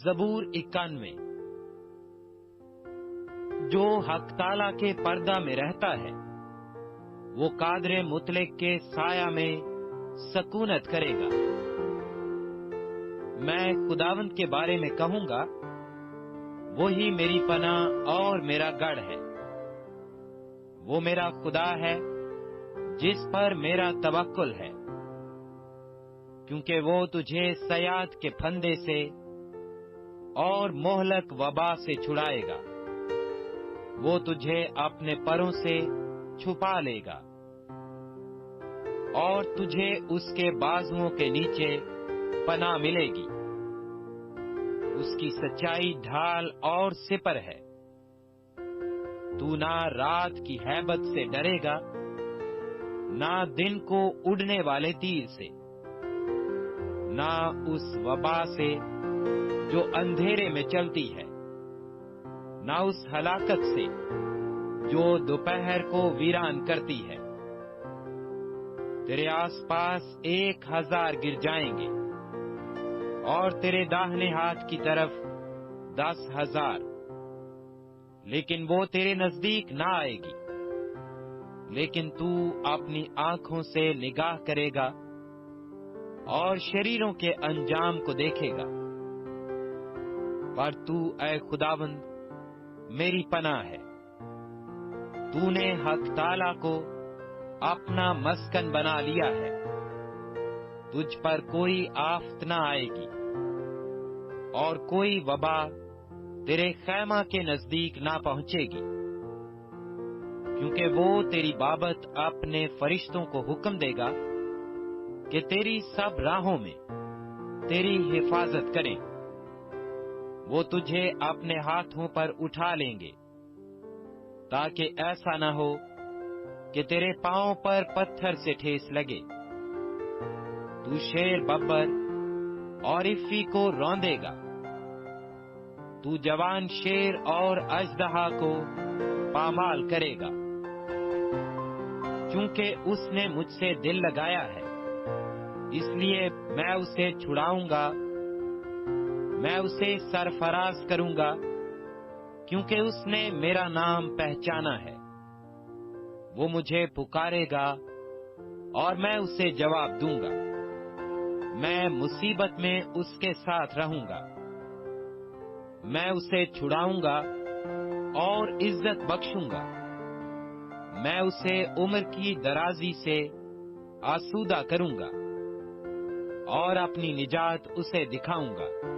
زبور 91۔ جو حق تعالیٰ کے پردہ میں رہتا ہے وہ قادر مطلق کے سایہ میں سکونت کرے گا۔ میں خداوند کے بارے میں کہوں گا، وہی میری پناہ اور میرا گڑھ ہے۔ وہ میرا خدا ہے جس پر میرا توکل ہے، کیونکہ وہ تجھے صیاد کے پھندے سے اور مہلک وبا سے چھڑائے گا۔ وہ تجھے اپنے پروں سے چھپا لے گا اور تجھے اس کے بازوؤں کے نیچے پناہ ملے گی۔ اس کی سچائی ڈھال اور سپر ہے۔ تو نہ رات کی ہیبت سے ڈرے گا، نہ دن کو اڑنے والے تیر سے، نہ اس وبا سے جو اندھیرے میں چلتی ہے، نہ اس ہلاکت سے جو دوپہر کو ویران کرتی ہے۔ تیرے آس پاس 1000 گر جائیں گے اور تیرے داہنے ہاتھ کی طرف 10,000، لیکن وہ تیرے نزدیک نہ آئے گی۔ لیکن تو اپنی آنکھوں سے نگاہ کرے گا اور شریروں کے انجام کو دیکھے گا۔ پر تو اے خداوند میری پناہ ہے۔ تو نے حق تعالیٰ کو اپنا مسکن بنا لیا ہے۔ تجھ پر کوئی آفت نہ آئے گی اور کوئی وبا تیرے خیمہ کے نزدیک نہ پہنچے گی، کیونکہ وہ تیری بابت اپنے فرشتوں کو حکم دے گا کہ تیری سب راہوں میں تیری حفاظت کریں۔ وہ تجھے اپنے ہاتھوں پر اٹھا لیں گے، تاکہ ایسا نہ ہو کہ تیرے پاؤں پر پتھر سے ٹھیس لگے۔ تو شیر ببر اور عفی کو روندے گا۔ تو جوان شیر اور اژدہا کو پامال کرے گا۔ چونکہ اس نے مجھ سے دل لگایا ہے، اس لیے میں اسے چھڑاؤں گا۔ میں اسے سرفراز کروں گا، کیونکہ اس نے میرا نام پہچانا ہے۔ وہ مجھے پکارے گا اور میں اسے جواب دوں گا۔ میں مصیبت میں اس کے ساتھ رہوں گا۔ میں اسے چھڑاؤں گا اور عزت بخشوں گا۔ میں اسے عمر کی درازی سے آسودہ کروں گا اور اپنی نجات اسے دکھاؤں گا۔